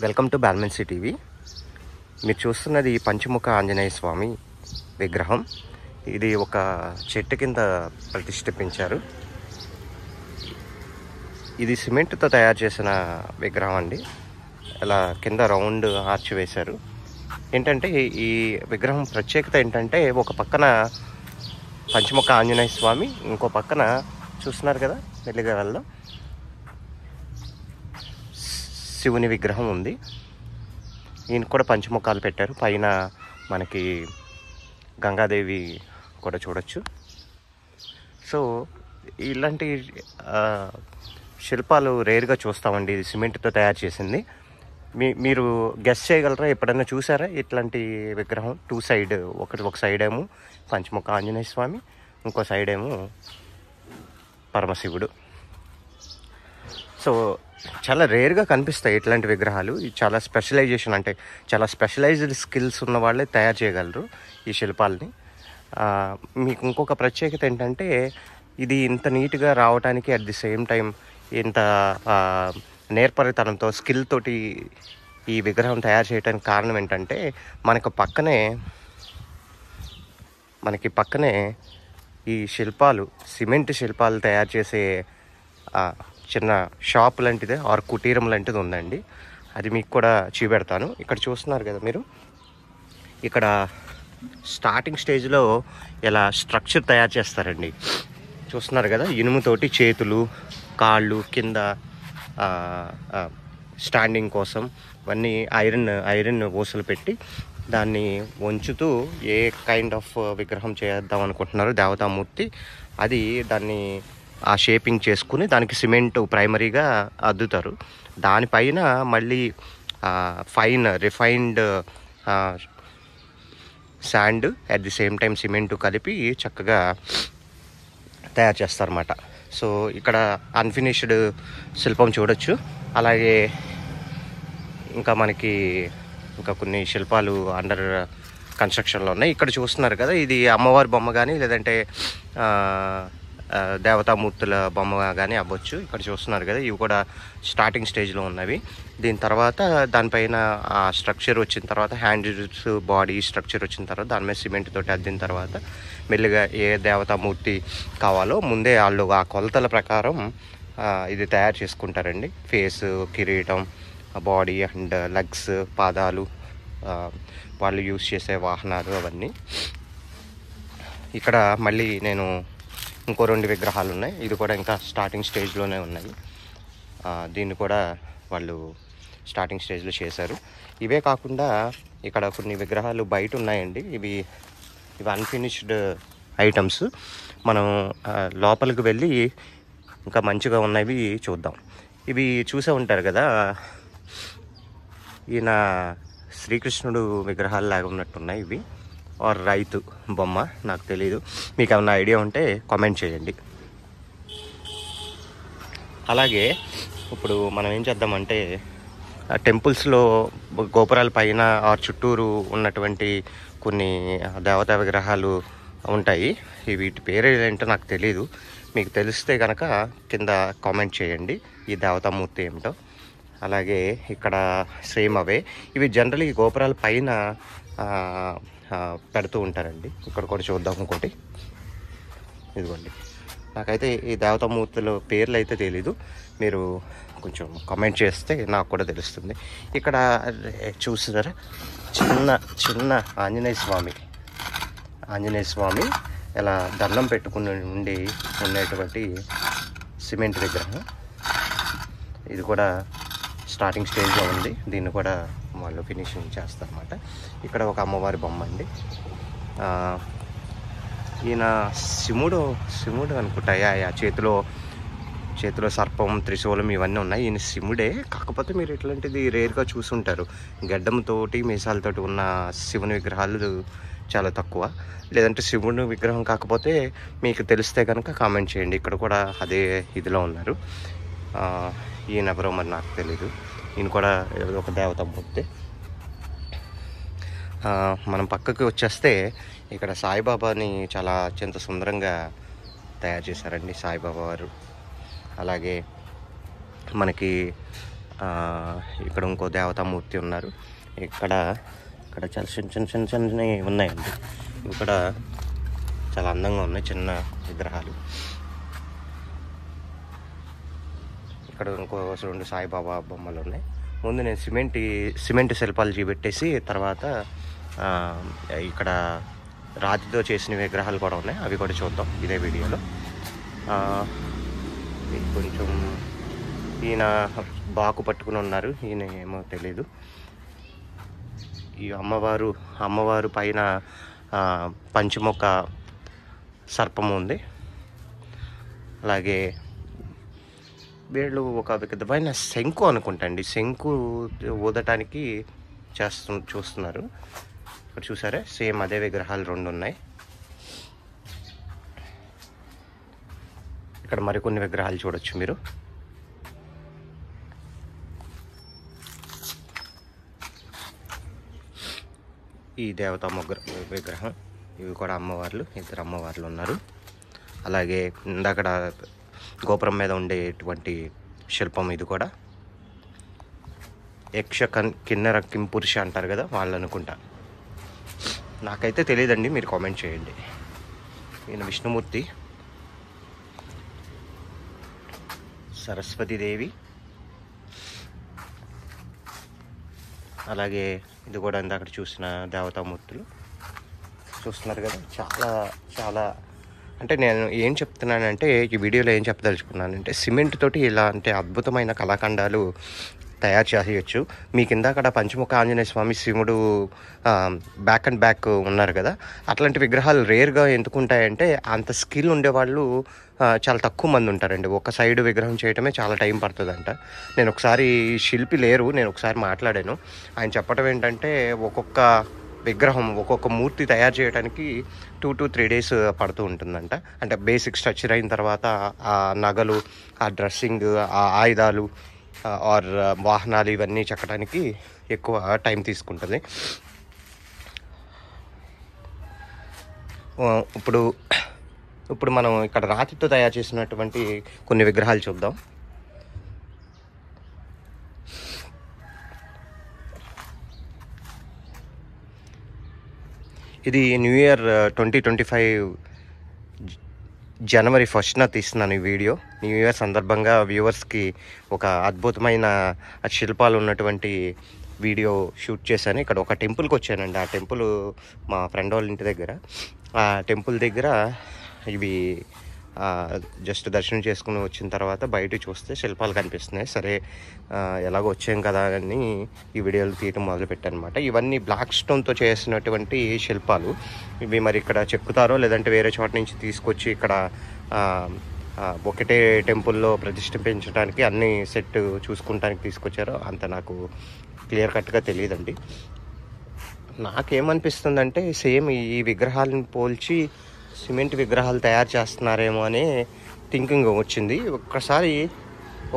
Welcome to బాల్మెన్సీ TV. మీరు చూస్తున్నది పంచముఖ ఆంజనేయ స్వామి విగ్రహం. ఇది ఒక చెట్టు కింద ప్రతిష్ఠించారు. ఇది సిమెంట్తో తయారు చేసిన విగ్రహం అండి. ఇలా కింద రౌండ్ ఆర్చ్ వేశారు. ఏంటంటే ఈ విగ్రహం ప్రత్యేకత ఏంటంటే, ఒక పక్కన పంచముఖ ఆంజనేయ స్వామి, ఇంకో పక్కన చూస్తున్నారు కదా వెల్లిగల్లో శివుని విగ్రహం ఉంది. ఈయన కూడా పంచముఖాలు పెట్టారు. పైన మనకి గంగాదేవి కూడా చూడొచ్చు. సో ఇలాంటి శిల్పాలు రేర్గా చూస్తామండి. ఇది సిమెంట్తో తయారు చేసింది. మీరు గెస్ చేయగలరా? ఎప్పుడైనా చూసారా ఇట్లాంటి విగ్రహం? టూ సైడ్, ఒక సైడ్ ఏమో పంచముఖ ఆంజనేయ స్వామి, ఇంకో సైడ్ ఏమో పరమశివుడు. సో చాలా రేర్గా కనిపిస్తాయి ఇట్లాంటి విగ్రహాలు. చాలా స్పెషలైజేషన్, అంటే చాలా స్పెషలైజ్డ్ స్కిల్స్ ఉన్న వాళ్ళే తయారు చేయగలరు ఈ శిల్పాలని. మీకు ఇంకొక ప్రత్యేకత ఏంటంటే, ఇది ఇంత నీట్గా రావడానికి, అట్ ది సేమ్ టైం ఇంత నేర్పరితనంతో, స్కిల్ తోటి ఈ విగ్రహం తయారు చేయడానికి కారణం ఏంటంటే, మనకి పక్కనే ఈ శిల్పాలు, సిమెంట్ శిల్పాలు తయారు చేసే చిన్న షాప్ లాంటిదే ఆర్ కుటీరం లాంటిది ఉందండి. అది మీకు కూడా చూపెడతాను. ఇక్కడ చూస్తున్నారు కదా మీరు, ఇక్కడ స్టార్టింగ్ స్టేజ్లో ఇలా స్ట్రక్చర్ తయారు చేస్తారండి. చూస్తున్నారు కదా, ఇనుముతోటి చేతులు, కాళ్ళు, కింద స్టాండింగ్ కోసం ఇవన్నీ ఐరన్ ఊసలు పెట్టి దాన్ని వంచుతూ ఏ కైండ్ ఆఫ్ విగ్రహం చేద్దాం అనుకుంటున్నారు దేవతామూర్తి, అది దాన్ని ఆ షేపింగ్ చేసుకుని దానికి సిమెంట్ ప్రైమరీగా అద్దుతారు. దానిపైన మళ్ళీ refined sand, at the same time cement కలిపి చక్కగా తయారు చేస్తారన్నమాట. సో ఇక్కడ అన్ఫినిష్డ్ శిల్పం చూడొచ్చు. అలాగే ఇంకా కొన్ని శిల్పాలు అండర్ కన్స్ట్రక్షన్లో ఉన్నాయి. ఇక్కడ చూస్తున్నారు కదా, ఇది అమ్మవారి బొమ్మ కానీ లేదంటే దేవతామూర్తుల బొమ్మ కానీ అవ్వచ్చు. ఇక్కడ చూస్తున్నారు కదా, ఇవి కూడా స్టార్టింగ్ స్టేజ్లో ఉన్నవి. దీని తర్వాత దానిపైన ఆ స్ట్రక్చర్ వచ్చిన తర్వాత, హ్యాండిల్స్, బాడీ స్ట్రక్చర్ వచ్చిన తర్వాత దాని మీద సిమెంట్ తోటి అద్దిన తర్వాత మెల్లిగా ఏ దేవతామూర్తి కావాలో ముందే వాళ్ళు ఆ కొలతల ప్రకారం ఇది తయారు చేసుకుంటారండి. ఫేసు, కిరీటం, బాడీ అండ్ లెగ్స్, పాదాలు, వాళ్ళు యూజ్ చేసే వాహనాలు అవన్నీ. ఇక్కడ మళ్ళీ నేను ఇంకో 2 విగ్రహాలు ఉన్నాయి. ఇది కూడా ఇంకా స్టార్టింగ్ స్టేజ్లోనే ఉన్నాయి. దీన్ని కూడా వాళ్ళు స్టార్టింగ్ స్టేజ్లో చేశారు. ఇవే కాకుండా ఇక్కడ కొన్ని విగ్రహాలు బయట ఉన్నాయండి. ఇవి అన్ఫినిష్డ్ ఐటమ్స్. మనం లోపలికి వెళ్ళి ఇంకా మంచిగా ఉన్నవి చూద్దాం. ఇవి చూసే ఉంటారు కదా, ఈయన శ్రీకృష్ణుడు విగ్రహాలు లాగా ఉన్నట్టున్నాయి ఇవి, ఆర్ రైతు బొమ్మ, నాకు తెలీదు. మీకు ఏమన్నా ఐడియా ఉంటే కామెంట్ చేయండి. అలాగే ఇప్పుడు మనం ఏం చేద్దామంటే, టెంపుల్స్లో గోపురాల పైన ఆర్ చుట్టూరు ఉన్నటువంటి కొన్ని దేవతా విగ్రహాలు ఉంటాయి. వీటి పేరు ఏంటో నాకు తెలీదు. మీకు తెలిస్తే కనుక కింద కామెంట్ చేయండి ఈ దేవతామూర్తి ఏమిటో. అలాగే ఇక్కడ సేమ్ అవే. ఇవి జనరల్లీ గోపురాల పైన పెడుతూ ఉంటారండి. ఇక్కడ కూడా చూద్దాం ఇంకోటి. ఇదిగోండి, నాకైతే ఈ దేవతామూర్తుల పేర్లు అయితే తెలీదు. మీరు కొంచెం కామెంట్ చేస్తే నాకు కూడా తెలుస్తుంది. ఇక్కడ చూసారా, చిన్న ఆంజనేయ స్వామి ఇలా దండం పెట్టుకుని ఉండేటువంటి సిమెంట్ విగ్రహం. ఇది కూడా స్టార్టింగ్ స్టేజ్లో ఉంది. దీన్ని కూడా వాళ్ళు ఫినిషింగ్ చేస్తారన్నమాట. ఇక్కడ ఒక అమ్మవారి బొమ్మ అండి. ఈయన శివుడు అనుకుంటా. చేతిలో సర్పం, త్రిశూలం ఇవన్నీ ఉన్నాయి. ఈయన శివుడే. కాకపోతే మీరు ఇట్లాంటిది రేర్గా చూసుంటారు. గడ్డంతోటి, మీసాలతోటి ఉన్న శివుని విగ్రహాలు చాలా తక్కువ. లేదంటే శివుని విగ్రహం కాకపోతే మీకు తెలిస్తే కనుక కామెంట్ చేయండి. ఇక్కడ కూడా అదే ఇదిలో ఉన్నారు. ఈయన ఎవరో మరి నాకు తెలీదు. ఈయన కూడా ఏదో ఒక దేవతామూర్తి. మనం పక్కకి వచ్చేస్తే ఇక్కడ సాయిబాబాని చాలా అత్యంత సుందరంగా తయారు చేశారండి సాయిబాబా వారు. అలాగే మనకి ఇక్కడ ఇంకో దేవతామూర్తి ఉన్నారు. ఇక్కడ చాలా చిన్న ఉన్నాయండి. ఇక్కడ చాలా అందంగా ఉన్నాయి చిన్న విగ్రహాలు. ఇక్కడ ఇంకో 2 సాయిబాబా బొమ్మలు ఉన్నాయి. ముందు నేను సిమెంట్ శిల్పాలు చూపెట్టేసి తర్వాత ఇక్కడ రాతితో చేసిన విగ్రహాలు కూడా ఉన్నాయి, అవి కూడా చూద్దాం ఇదే వీడియోలో. కొంచెం ఈయన బాకు పట్టుకుని ఉన్నారు, ఈయన ఏమో తెలీదు. ఈ అమ్మవారు పైన పంచముఖ సర్పము ఉంది. అలాగే వీళ్ళు ఒక విధమైన శంకు అనుకుంటండి, శంకు ఊదటానికి చూస్తున్నారు. ఇక్కడ చూసారా, సేమ్ అదే విగ్రహాలు 2 ఉన్నాయి. ఇక్కడ మరికొన్ని విగ్రహాలు చూడొచ్చు మీరు. ఈ దేవతా విగ్రహం, ఇవి కూడా అమ్మవార్లు, 2 అమ్మవార్లు ఉన్నారు. అలాగే ఇందాక గోపురం మీద ఉండేటువంటి శిల్పం ఇది కూడా యక్ష కిన్నెర కింపురుష అంటారు కదా, వాళ్ళు అనుకుంటా, నాకైతే తెలియదండి, మీరు కామెంట్ చేయండి. ఈయన విష్ణుమూర్తి, సరస్వతీదేవి, అలాగే ఇది కూడా ఇందాక చూసిన దేవతామూర్తులు చూస్తున్నారు కదా. చాలా అంటే నేను ఏం చెప్తున్నానంటే, ఈ వీడియోలో ఏం చెప్పదలుచుకున్నానంటే, సిమెంట్ తోటి ఇలాంటి అద్భుతమైన కళాఖండాలు తయారు చేయవచ్చు. మీకు ఇందాక పంచముఖ ఆంజనేయ స్వామి, శివుడు బ్యాక్ అండ్ బ్యాక్ ఉన్నారు కదా, అట్లాంటి విగ్రహాలు రేర్గా ఎందుకుంటాయంటే అంత స్కిల్ ఉండేవాళ్ళు చాలా తక్కువ మంది ఉంటారండి. ఒక సైడ్ విగ్రహం చేయటమే చాలా టైం పడుతుందంట. నేను ఒకసారి శిల్పి లేరు, నేను ఒకసారి మాట్లాడాను. ఆయన చెప్పడం ఏంటంటే ఒక్కొక్క విగ్రహం ఒక్కొక్క మూర్తి తయారు చేయడానికి 2 to 3 days పడుతూ ఉంటుందంట. అంటే బేసిక్ స్ట్రక్చర్ అయిన తర్వాత ఆ నగలు, ఆ డ్రెస్సింగ్, ఆ ఆయుధాలు ఆర్ వాహనాలు ఇవన్నీ చెక్కడానికి ఎక్కువ టైం తీసుకుంటుంది. ఇప్పుడు మనం ఇక్కడ రాతితో తయారు చేసినటువంటి కొన్ని విగ్రహాలు చూద్దాం. ఇది న్యూ ఇయర్ 2025 జనవరి 1న తీస్తున్నాను ఈ వీడియో. న్యూ ఇయర్ సందర్భంగా వ్యూవర్స్కి ఒక అద్భుతమైన శిల్పాలు ఉన్నటువంటి వీడియో షూట్ చేశాను. ఇక్కడ ఒక టెంపుల్కి వచ్చానండి. ఆ టెంపుల్ మా ఫ్రెండ్ వాళ్ళ ఇంటి దగ్గర. ఆ టెంపుల్ దగ్గర ఇవి జస్ట్ దర్శనం చేసుకుని వచ్చిన తర్వాత బయట చూస్తే శిల్పాలు కనిపిస్తున్నాయి. సరే ఎలాగో వచ్చాం కదా అని ఈ వీడియోలు తీయటం మొదలుపెట్టాను అనమాట. ఇవన్నీ బ్లాక్ స్టోన్తో చేసినటువంటి శిల్పాలు. ఇవి మరి ఇక్కడ చెక్కుతారో లేదంటే వేరే చోట నుంచి తీసుకొచ్చి ఇక్కడ ఒకటే టెంపుల్లో ప్రతిష్ఠించడానికి అన్ని సెట్ చూసుకుంటానికి తీసుకొచ్చారో అంత నాకు క్లియర్ కట్గా తెలియదండి. నాకేమనిపిస్తుందంటే సేమ్ ఈ విగ్రహాలను పోల్చి సిమెంట్ విగ్రహాలు తయారు చేస్తున్నారేమో అనే థింకింగ్ వచ్చింది.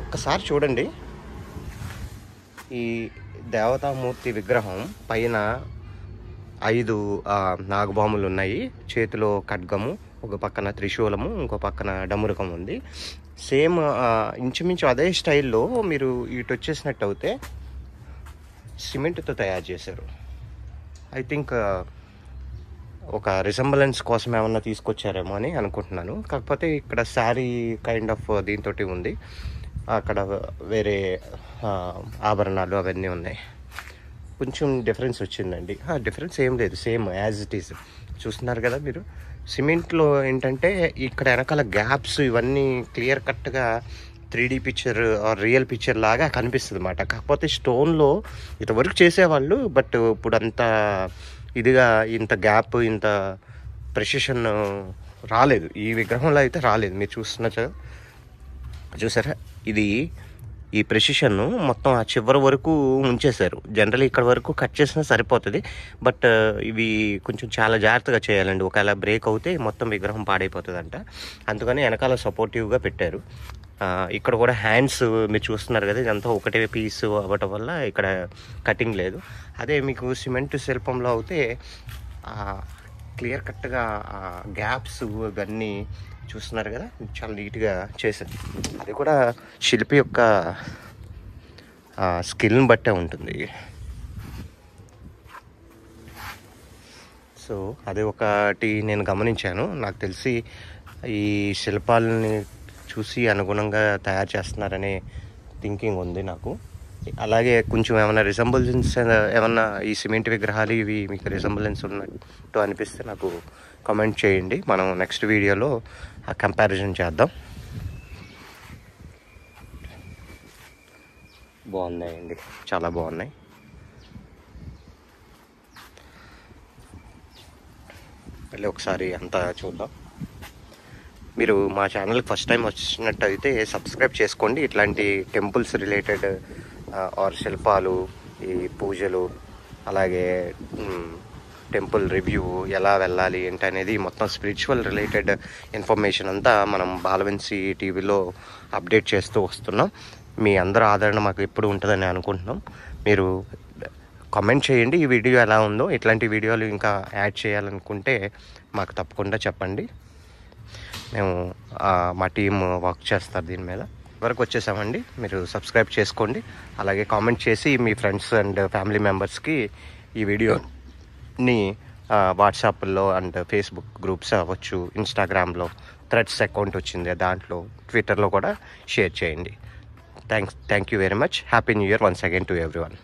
ఒక్కసారి చూడండి, ఈ దేవతామూర్తి విగ్రహం పైన 5 నాగబాములు ఉన్నాయి. చేతిలో ఖడ్గము, ఒక పక్కన త్రిశూలము, ఇంకో పక్కన డమురకం ఉంది. సేమ్ ఇంచుమించు అదే స్టైల్లో మీరు ఇటు వచ్చేసినట్టు అయితే సిమెంట్తో తయారు చేశారు. ఐ థింక్ ఒక రిసెంబలెన్స్ కోసం ఏమన్నా తీసుకొచ్చారేమో అని అనుకుంటున్నాను. కాకపోతే ఇక్కడ శారీ కైండ్ ఆఫ్ దీంతో ఉంది, అక్కడ వేరే ఆభరణాలు అవన్నీ ఉన్నాయి. కొంచెం డిఫరెన్స్ వచ్చిందండి. డిఫరెన్స్ ఏం లేదు, సేమ్ యాజ్ ఇట్ ఈస్. చూస్తున్నారు కదా మీరు. సిమెంట్లో ఏంటంటే ఇక్కడ వెనకాల గ్యాప్స్ ఇవన్నీ క్లియర్ కట్గా 3D picture are real picture లాగా కనిపిస్తుంది అన్నమాట. కాకపోతే స్టోన్లో ఇంతవరకు చేసేవాళ్ళు, బట్ ఇప్పుడు అంత ఇదిగా ఇంత గ్యాప్, ఇంత ప్రెసిషన్ రాలేదు. ఈ విగ్రహంలో అయితే రాలేదు. మీరు చూసారా, ఇది ఈ ప్రెసిషన్ మొత్తం ఆ చివరి వరకు ఉంచేశారు. జనరల్ ఇక్కడ వరకు కట్ చేసినా సరిపోతుంది, బట్ ఇవి కొంచెం చాలా జాగ్రత్తగా చేయాలండి. ఒకవేళ బ్రేక్ అవుతే మొత్తం విగ్రహం పాడైపోతుంది అంట. అందుకని వెనకాల సపోర్టివ్గా పెట్టారు. ఇక్కడ కూడా హ్యాండ్స్ మీరు చూస్తున్నారు కదా, ఇదంతా ఒకటే పీస్ అవ్వటం వల్ల ఇక్కడ కటింగ్ లేదు. అదే మీకు సిమెంట్ శిల్పంలో అయితే క్లియర్ కట్గా గ్యాప్స్ ఇవన్నీ చూస్తున్నారు కదా, చాలా నీట్గా చేశారు. అది కూడా శిల్పి యొక్క స్కిల్ని బట్టే ఉంటుంది. సో అది ఒకటి నేను గమనించాను. నాకు తెలిసి ఈ శిల్పాలని చూసి అనుగుణంగా తయారు చేస్తున్నారనే థింకింగ్ ఉంది నాకు. అలాగే కొంచెం ఏమైనా రిజంబులెన్స్, ఏమన్నా ఈ సిమెంట్ విగ్రహాలు ఇవి మీకు రిజంబులెన్స్ ఉన్నట్టు అనిపిస్తే నాకు కామెంట్ చేయండి. మనం నెక్స్ట్ వీడియోలో ఆ కంపారిజన్ చేద్దాం. బాగున్నాయండి, చాలా బాగున్నాయి. మళ్ళీ ఒకసారి అంతా చూద్దాం. మీరు మా ఛానల్కి ఫస్ట్ టైం వచ్చినట్టయితే సబ్స్క్రైబ్ చేసుకోండి. ఇట్లాంటి టెంపుల్స్ రిలేటెడ్ ఆర్ శిల్పాలు, ఈ పూజలు, అలాగే టెంపుల్ రివ్యూ, ఎలా వెళ్ళాలి ఏంటి అనేది మొత్తం స్పిరిచువల్ రిలేటెడ్ ఇన్ఫర్మేషన్ అంతా మనం బాలవెన్సీ టీవీలో అప్డేట్ చేస్తూ వస్తున్నాం. మీ అందరూ ఆదరణ మాకు ఎప్పుడు ఉంటుందని అనుకుంటున్నాం. మీరు కామెంట్ చేయండి ఈ వీడియో ఎలా ఉందో. ఇట్లాంటి వీడియోలు ఇంకా యాడ్ చేయాలనుకుంటే మాకు తప్పకుండా చెప్పండి. మేము మా టీం వర్క్ చేస్తారు దీని మీద. వరకు వచ్చేసామండి. మీరు సబ్స్క్రైబ్ చేసుకోండి. అలాగే కామెంట్ చేసి మీ ఫ్రెండ్స్ అండ్ ఫ్యామిలీ మెంబర్స్కి ఈ వీడియోని వాట్సాప్లో అండ్ ఫేస్బుక్ గ్రూప్స్ అవ్వచ్చు, ఇన్స్టాగ్రామ్లో థ్రెడ్స్ అకౌంట్ వచ్చింది దాంట్లో, ట్విట్టర్లో కూడా షేర్ చేయండి. Thank you very much. Happy new year once again to everyone.